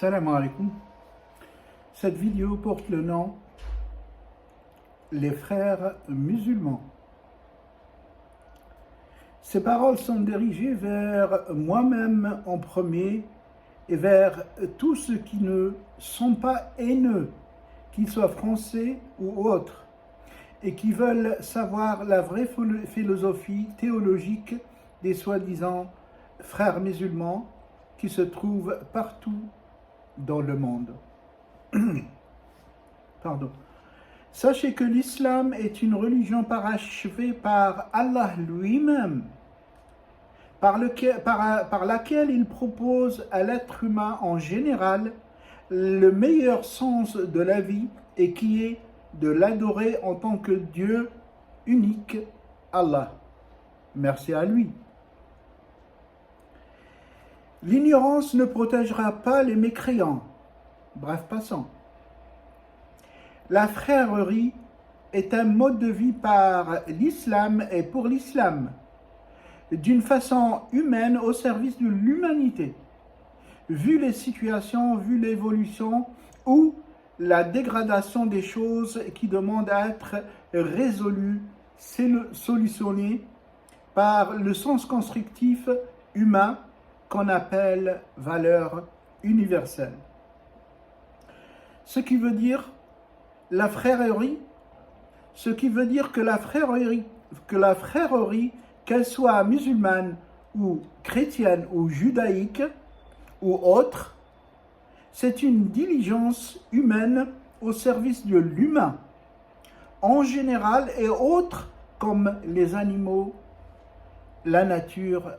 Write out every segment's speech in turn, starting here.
Salam alaikum. Cette vidéo porte le nom Les frères musulmans. Ces paroles sont dirigées vers moi-même en premier et vers tous ceux qui ne sont pas haineux, qu'ils soient français ou autres, et qui veulent savoir la vraie philosophie théologique des soi-disant frères musulmans qui se trouvent partout dans le monde. Pardon. Sachez que l'islam est une religion parachevée par Allah lui-même, par laquelle il propose à l'être humain en général le meilleur sens de la vie et qui est de l'adorer en tant que Dieu unique, Allah. Merci à lui. L'ignorance ne protégera pas les mécréants. Bref, passons. La frèrerie est un mode de vie par l'islam et pour l'islam, d'une façon humaine au service de l'humanité. Vu les situations, vu l'évolution ou la dégradation des choses qui demandent à être résolues, solutionnées par le sens constructif humain qu'on appelle valeur universelle. Ce qui veut dire la frèrerie, que la frèrerie, qu'elle soit musulmane ou chrétienne ou judaïque ou autre, c'est une diligence humaine au service de l'humain, en général et autres comme les animaux, la nature,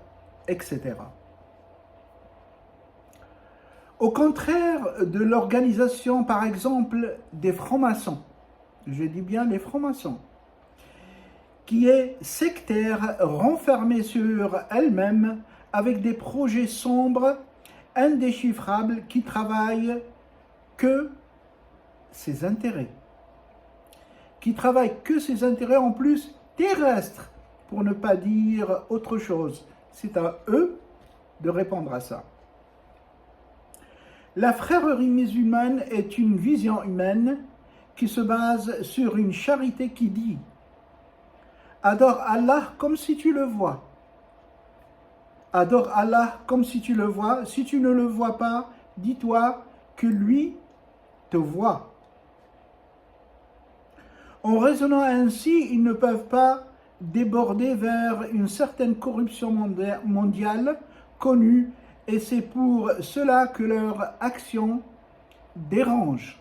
etc. Au contraire de l'organisation, par exemple, des francs-maçons, je dis bien les francs-maçons, qui est sectaire, renfermée sur elle-même, avec des projets sombres, indéchiffrables, qui travaillent que ses intérêts. En plus terrestres, pour ne pas dire autre chose. C'est à eux de répondre à ça. La frèrerie musulmane est une vision humaine qui se base sur une charité qui dit « Adore Allah comme si tu le vois ». Adore Allah comme si tu le vois. Si tu ne le vois pas, dis-toi que lui te voit. En raisonnant ainsi, ils ne peuvent pas déborder vers une certaine corruption mondiale connue, et c'est pour cela que leur action dérange.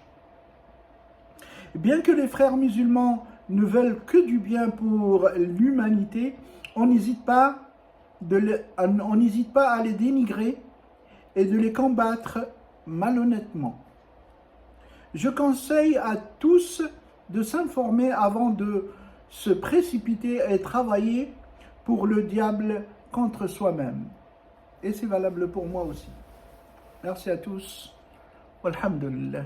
Bien que les frères musulmans ne veulent que du bien pour l'humanité, on n'hésite pas à les dénigrer et de les combattre malhonnêtement. Je conseille à tous de s'informer avant de se précipiter et travailler pour le diable contre soi-même. Et c'est valable pour moi aussi. Merci à tous. Walhamdulillah.